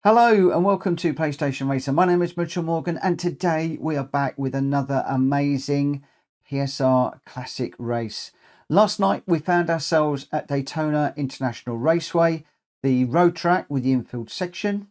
Hello and welcome to PlayStation Racer. My name is Mitchell Morgan and today we are back with another amazing PSR classic race. Last night we found ourselves at Daytona International Raceway, the road track with the infield section.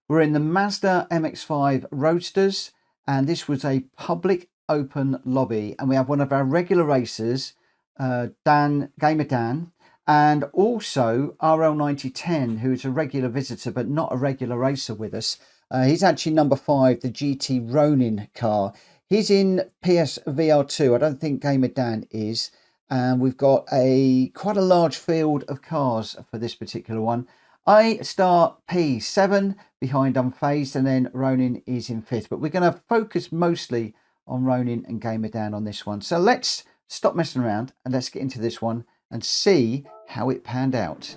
We're in the Mazda MX5 Roadsters and this was a public open lobby, and we have one of our regular racers, Gamer Dan, and also RL9010, who is a regular visitor but not a regular racer with us. He's actually number 5, the GTRonin car. He's in PSVR2. I don't think Gamer Dan is. And we've got quite a large field of cars for this particular one. I start P7 behind Unfazed, and then Ronin is in 5th. But we're going to focus mostly on Ronin and Gamer Dan on this one. So let's stop messing around and let's get into this one and see how it panned out.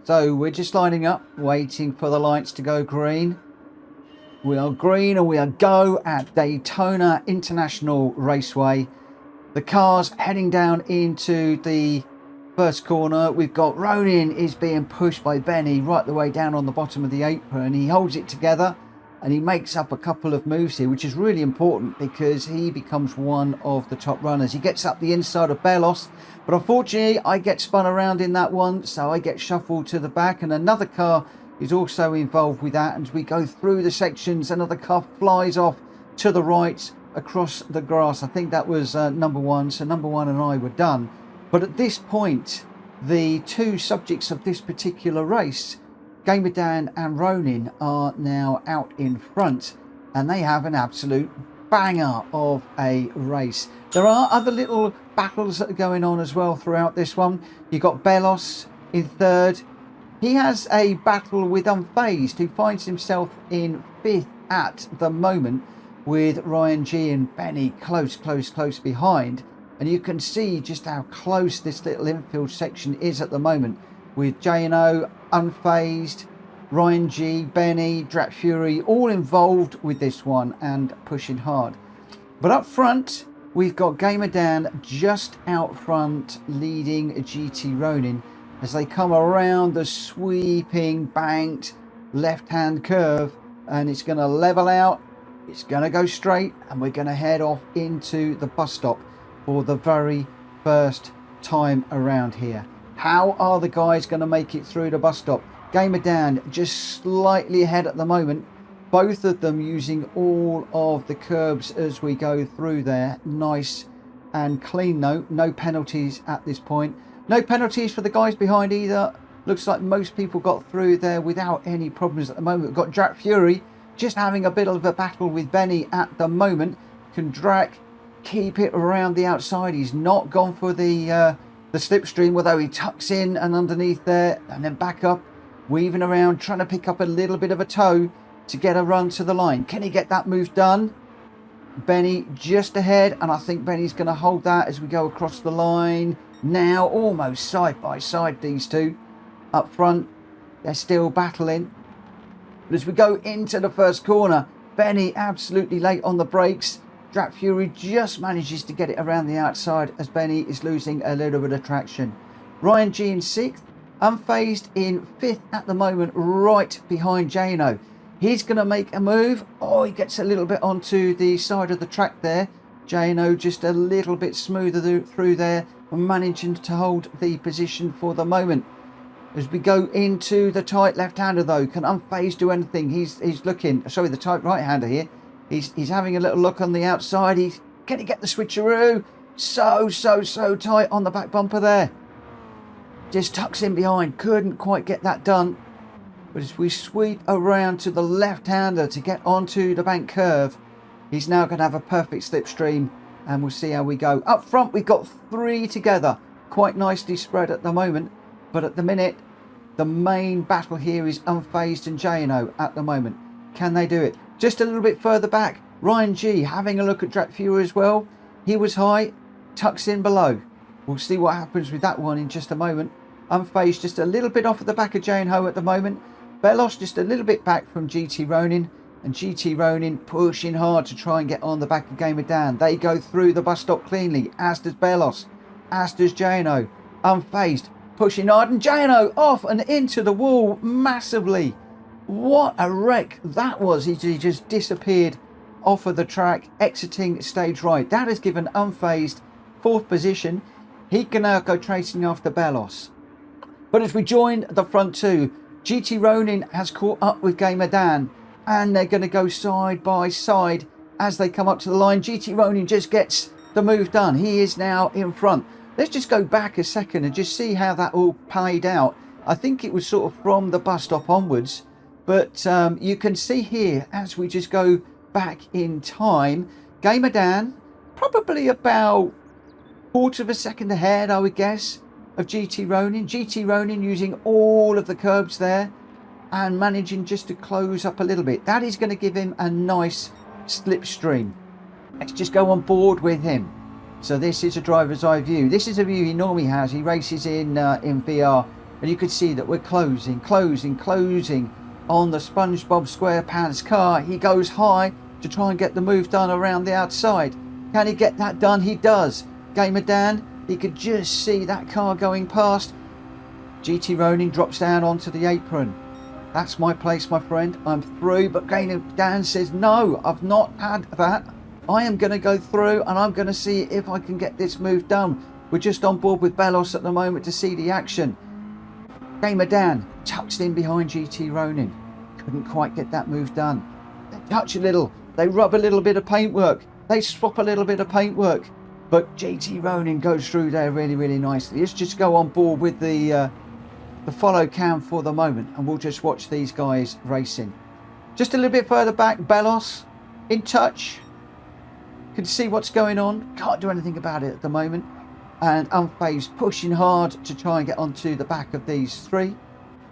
So we're just lining up, waiting for the lights to go green. We are green and we are go at Daytona International Raceway. The car's heading down into the first corner. We've got Ronin is being pushed by Benny right the way down on the bottom of the apron. He holds it together and he makes up a couple of moves here, which is really important because he becomes one of the top runners. He gets up the inside of Belos, but unfortunately I get spun around in that one, so I get shuffled to the back, and another car is also involved with that. And as we go through the sections, another car flies off to the right across the grass. I think that was number 1, so number 1 and I were done. But at this point, the two subjects of this particular race, Gamer Dan and Ronin, are now out in front, and they have an absolute banger of a race. There are other little battles that are going on as well throughout this one. You've got Belos in 3rd. He has a battle with Unfazed, who finds himself in 5th at the moment, with Ryan G and Benny close behind. And you can see just how close this little infield section is at the moment, with J&O, Unfazed, Ryan G, Benny, Drat Fury, all involved with this one and pushing hard. But up front, we've got Gamer Dan just out front, leading GTRonin as they come around the sweeping, banked left-hand curve, and it's going to level out, it's going to go straight, and we're going to head off into the bus stop for the very first time around here. How are the guys going to make it through the bus stop? Gamer Dan just slightly ahead at the moment. Both of them using all of the curbs as we go through there. Nice and clean though. No penalties at this point. No penalties for the guys behind either. Looks like most people got through there without any problems at the moment. We've got Drat Fury just having a bit of a battle with Benny at the moment. Can Drak keep it around the outside? He's not gone for the slipstream, although he tucks in and underneath there and then back up, weaving around, trying to pick up a little bit of a toe to get a run to the line. Can he get that move done? Benny just ahead, and I think Benny's going to hold that as we go across the line. Now almost side by side, these two up front. They're still battling. But as we go into the first corner, Benny absolutely late on the brakes. Drat Fury just manages to get it around the outside as Benny is losing a little bit of traction. Ryan G in 6th, Unfazed in 5th at the moment, right behind Jano. He's going to make a move. Oh, he gets a little bit onto the side of the track there. Jano just a little bit smoother through there, managing to hold the position for the moment. As we go into the tight left-hander though, can Unfazed do anything? He's looking, sorry, the tight right-hander here. He's having a little look on the outside. Can he get the switcheroo? So tight on the back bumper there. Just tucks in behind. Couldn't quite get that done. But as we sweep around to the left-hander to get onto the bank curve, he's now going to have a perfect slipstream, and we'll see how we go. Up front, we've got 3 together. Quite nicely spread at the moment. But at the minute, the main battle here is Unfazed and J&O at the moment. Can they do it? Just a little bit further back, Ryan G having a look at Drat Fury as well. He was high, tucks in below. We'll see what happens with that one in just a moment. Unfazed just a little bit off at the back of J&O at the moment. Belos just a little bit back from GTRonin, and GTRonin pushing hard to try and get on the back of Gamer Dan. They go through the bus stop cleanly, as does Belos, as does J&O. Unfazed pushing hard, and J&O off and into the wall massively. What a wreck that was. He just disappeared off of the track, exiting stage right. That has given Unfazed 4th position. He can now go chasing after Bellos. But as we join the front two, GTRonin has caught up with Gamer Dan, and they're going to go side by side as they come up to the line. GTRonin just gets the move done. He is now in front. Let's just go back a second and just see how that all played out. I think it was sort of from the bus stop onwards, but you can see here as we just go back in time, Gamer Dan probably about 1/4 of a second ahead, I would guess, of GTRonin. GTRonin using all of the curbs there and managing just to close up a little bit. That is going to give him a nice slipstream. Let's just go on board with him. So this is a driver's eye view. This is a view he normally has. He races in VR, and you can see that we're closing on the SpongeBob SquarePants car. He goes high to try and get the move done around the outside. Can he get that done? He does. Gamer Dan, he could just see that car going past. GTRonin drops down onto the apron. That's my place, my friend. I'm through. But Gamer Dan says, no, I've not had that. I am going to go through and I'm going to see if I can get this move done. We're just on board with Bellos at the moment to see the action. Gamer Dan tucks in behind GTRonin. Couldn't quite get that move done. They touch a little. They rub a little bit of paintwork. They swap a little bit of paintwork. But GTRonin goes through there really, really nicely. Let's just go on board with the follow cam for the moment, and we'll just watch these guys racing. Just a little bit further back, Bellos in touch. Can see what's going on. Can't do anything about it at the moment. And Unfazed pushing hard to try and get onto the back of these three.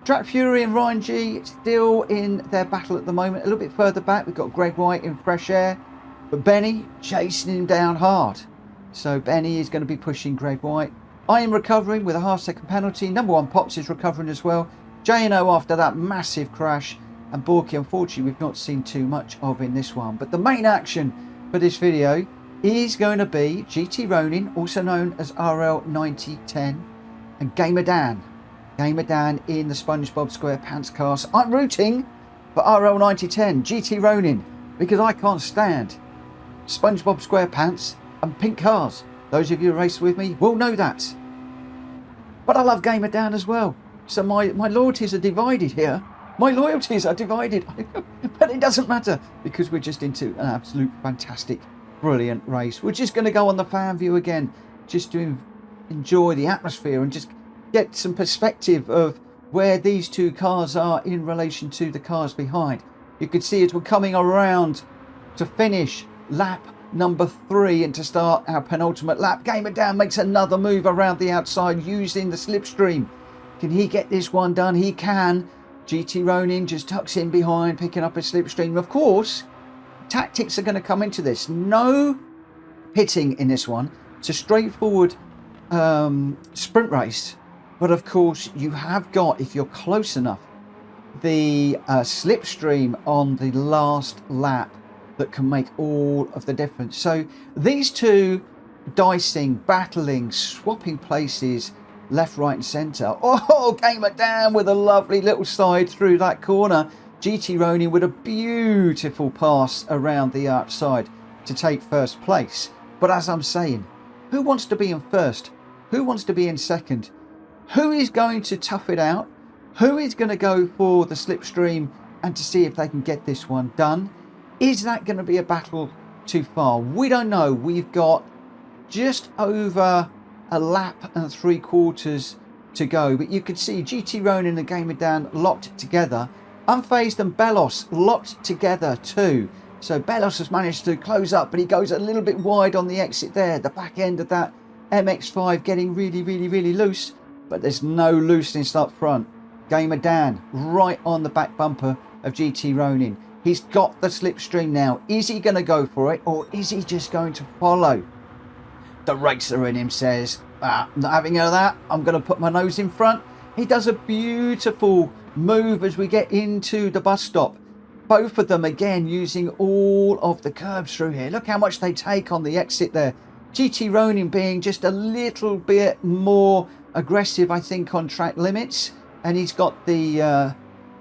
Track Fury and Ryan G still in their battle at the moment. A little bit further back, we've got Greg White in fresh air. But Benny chasing him down hard. So Benny is going to be pushing Greg White. I am recovering with a half-second penalty. Number 1 Pops is recovering as well. J&O after that massive crash. And Borky, unfortunately, we've not seen too much of in this one. But the main action for this video is going to be GTRonin, also known as RL9010, and Gamer Dan. Gamer Dan in the SpongeBob SquarePants car. So I'm rooting for RL9010, GTRonin, because I can't stand SpongeBob SquarePants and pink cars. Those of you who race with me will know that. But I love Gamer Dan as well. So my loyalties are divided here. My loyalties are divided. But it doesn't matter, because we're just into an absolute fantastic, brilliant race. We're just going to go on the fan view again, just to enjoy the atmosphere and just get some perspective of where these two cars are in relation to the cars behind. You can see as we're coming around to finish lap number 3 and to start our penultimate lap. Gamer Dan makes another move around the outside using the slipstream. Can he get this one done? He can. GTRonin just tucks in behind, picking up a slipstream. Of course, tactics are going to come into this. No pitting in this one. It's a straightforward sprint race. But of course, you have got, if you're close enough, the slipstream on the last lap that can make all of the difference. So these two dicing, battling, swapping places, left, right and centre. Oh, Gamer Dan with a lovely little slide through that corner. GTRonin with a beautiful pass around the outside to take first place. But as I'm saying, who wants to be in first? Who wants to be in second? Who is going to tough it out? Who is going to go for the slipstream and to see if they can get this one done? Is that going to be a battle too far? We don't know. We've got just over a lap and 3/4 to go. But you can see GTRonin and Gamer Dan locked together. Unfazed and Bellos locked together too. So Bellos has managed to close up, but he goes a little bit wide on the exit there. The back end of that MX5 getting really, really, really loose. But there's no looseness up front. Gamer Dan right on the back bumper of GTRonin. He's got the slipstream now. Is he going to go for it, or is he just going to follow? The racer in him says, not having none of that. I'm going to put my nose in front. He does a beautiful move as we get into the bus stop. Both of them again using all of the curbs through here. Look how much they take on the exit there. GTRonin being just a little bit more aggressive, I think, on track limits. And he's got the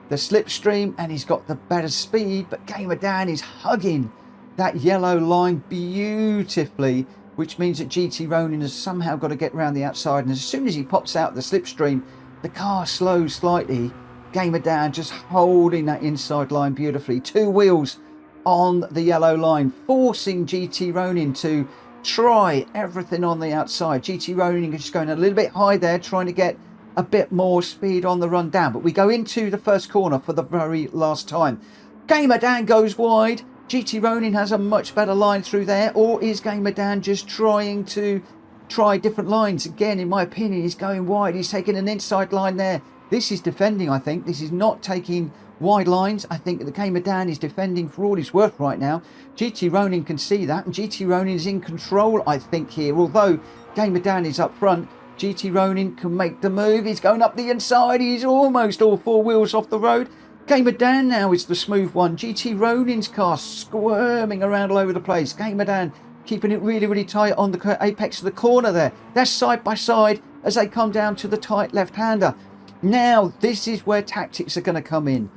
the slipstream and he's got the better speed, but Gamer Dan is hugging that yellow line beautifully, which means that GTRonin has somehow got to get around the outside, and as soon as he pops out the slipstream, the car slows slightly. Gamer Dan just holding that inside line beautifully. 2 wheels on the yellow line, forcing GTRonin to try everything on the outside. GTRonin is just going a little bit high there, trying to get a bit more speed on the run down. But we go into the first corner for the very last time. Gamer Dan goes wide. GTRonin has a much better line through there, or is Gamer Dan just trying to try different lines? Again, in my opinion, he's going wide. He's taking an inside line there. This is defending, I think. This is not taking wide lines. I think the Gamer Dan is defending for all he's worth right now. GTRonin can see that, and GTRonin is in control, I think, here. Although Gamer Dan is up front, GTRonin can make the move. He's going up the inside. He's almost all 4 wheels off the road. Gamer Dan now is the smooth one. GTRonin's car squirming around all over the place. Gamer Dan keeping it really, really tight on the apex of the corner there. They're side by side as they come down to the tight left-hander. Now, this is where tactics are going to come in.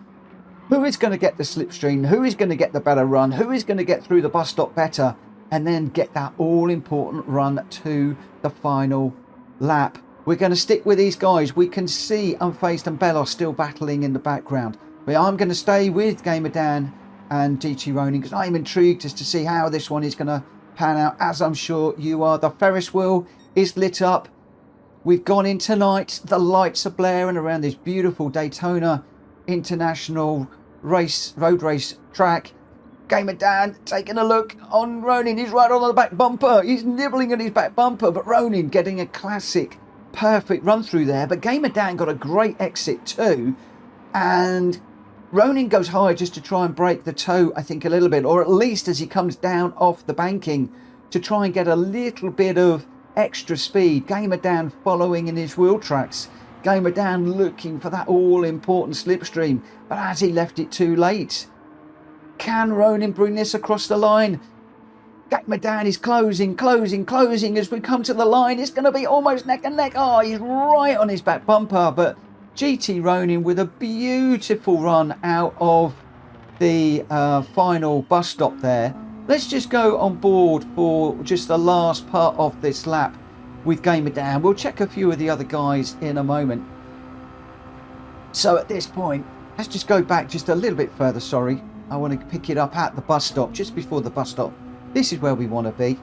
Who is going to get the slipstream? Who is going to get the better run? Who is going to get through the bus stop better? And then get that all-important run to the final lap. We're going to stick with these guys. We can see Unfazed and Bellos still battling in the background. But I'm going to stay with Gamer Dan and GTRonin because I'm intrigued as to see how this one is going to pan out, as I'm sure you are. The Ferris wheel is lit up. We've gone in tonight. The lights are blaring around this beautiful Daytona International road race track. Gamer Dan taking a look on Ronin. He's right on the back bumper. He's nibbling at his back bumper, but Ronin getting a classic perfect run through there. But Gamer Dan got a great exit too, and Ronin goes high just to try and break the toe, I think, a little bit, or at least as he comes down off the banking to try and get a little bit of extra speed. Gamer Dan following in his wheel tracks. Gamer Dan looking for that all-important slipstream, but has he left it too late? Can Ronin bring this across the line? Gamer Dan is closing as we come to the line. It's going to be almost neck and neck. Oh, he's right on his back bumper, but GTRonin with a beautiful run out of the final bus stop there. Let's just go on board for just the last part of this lap with Gamer Dan. We'll check a few of the other guys in a moment. So at this point, let's just go back just a little bit further. Sorry, I want to pick it up at the bus stop, just before the bus stop. This is where we want to be.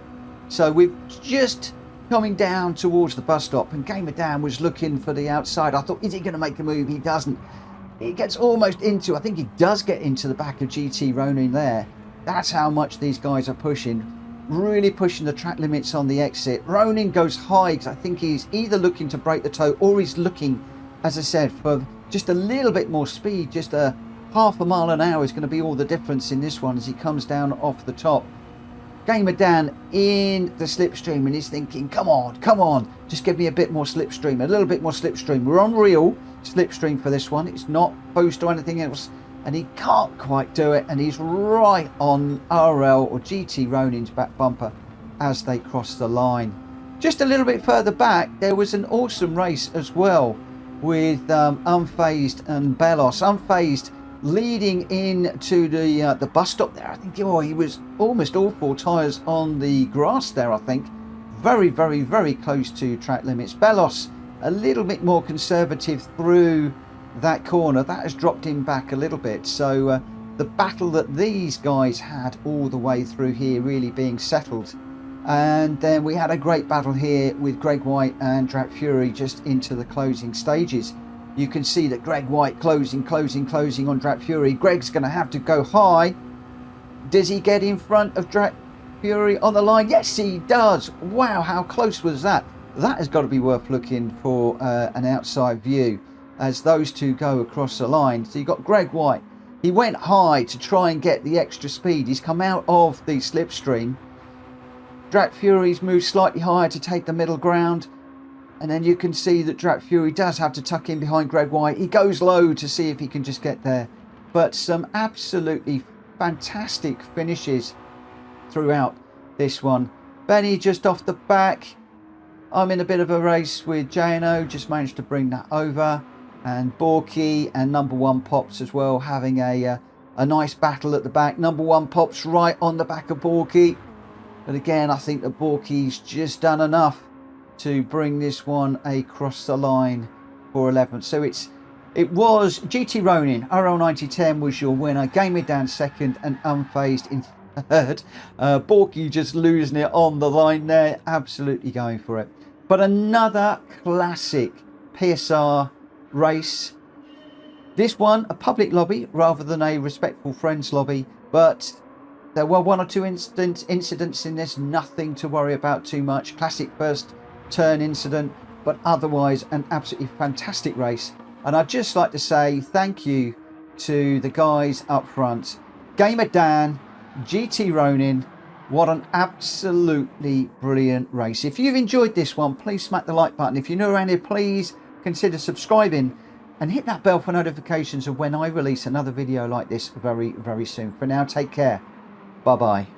So we're just coming down towards the bus stop, and Gamer Dan was looking for the outside. I thought, is he going to make a move? He doesn't. He gets almost into, I think he does get into the back of GTRonin there. That's how much these guys are pushing. Really pushing the track limits on the exit. Ronin goes high because I think he's either looking to break the toe, or he's looking, as I said, for just a little bit more speed. Just a half a mile an hour is going to be all the difference in this one as he comes down off the top. Gamer Dan in the slipstream, and he's thinking, come on, just give me a bit more slipstream, a little bit more slipstream. We're on real slipstream for this one. It's not boost or anything else, and he can't quite do it, and he's right on RL or GTRonin's back bumper as they cross the line. Just a little bit further back, there was an awesome race as well with Unfazed and Bellos. Unfazed leading into the bus stop there. I think he was almost all 4 tyres on the grass there, I think. Very, very, very close to track limits. Bellos a little bit more conservative through that corner. That has dropped him back a little bit. So the battle that these guys had all the way through here really being settled. And then we had a great battle here with Greg White and Drat Fury just into the closing stages. You can see that Greg White closing on Drat Fury. Greg's going to have to go high. Does he get in front of Drat Fury on the line? Yes, he does. Wow, how close was that? That has got to be worth looking for an outside view as those two go across the line. So you've got Greg White. He went high to try and get the extra speed. He's come out of the slipstream. Drat Fury's moved slightly higher to take the middle ground. And then you can see that Drat Fury does have to tuck in behind Greg White. He goes low to see if he can just get there. But some absolutely fantastic finishes throughout this one. Benny just off the back. I'm in a bit of a race with J&O. Just managed to bring that over. and Borky and number one Pops as well, having a nice battle at the back. Number one Pops right on the back of Borky, but again I think that Borky's just done enough to bring this one across the line for 11th. So it was GTRonin RL9010 was your winner, Gamer Dan second, and Unfazed in third. Borky just losing it on the line there, absolutely going for it. But another classic PSR race. This one a public lobby rather than a respectful friends lobby, but there were one or two incidents in this, nothing to worry about too much. Classic first turn incident, but otherwise an absolutely fantastic race. And I'd just like to say thank you to the guys up front, Gamer Dan, GTRonin. What an absolutely brilliant race. If you've enjoyed this one, please smack the like button. If you're new around here, please consider subscribing and hit that bell for notifications of when I release another video like this very, very soon. For now, take care. Bye-bye.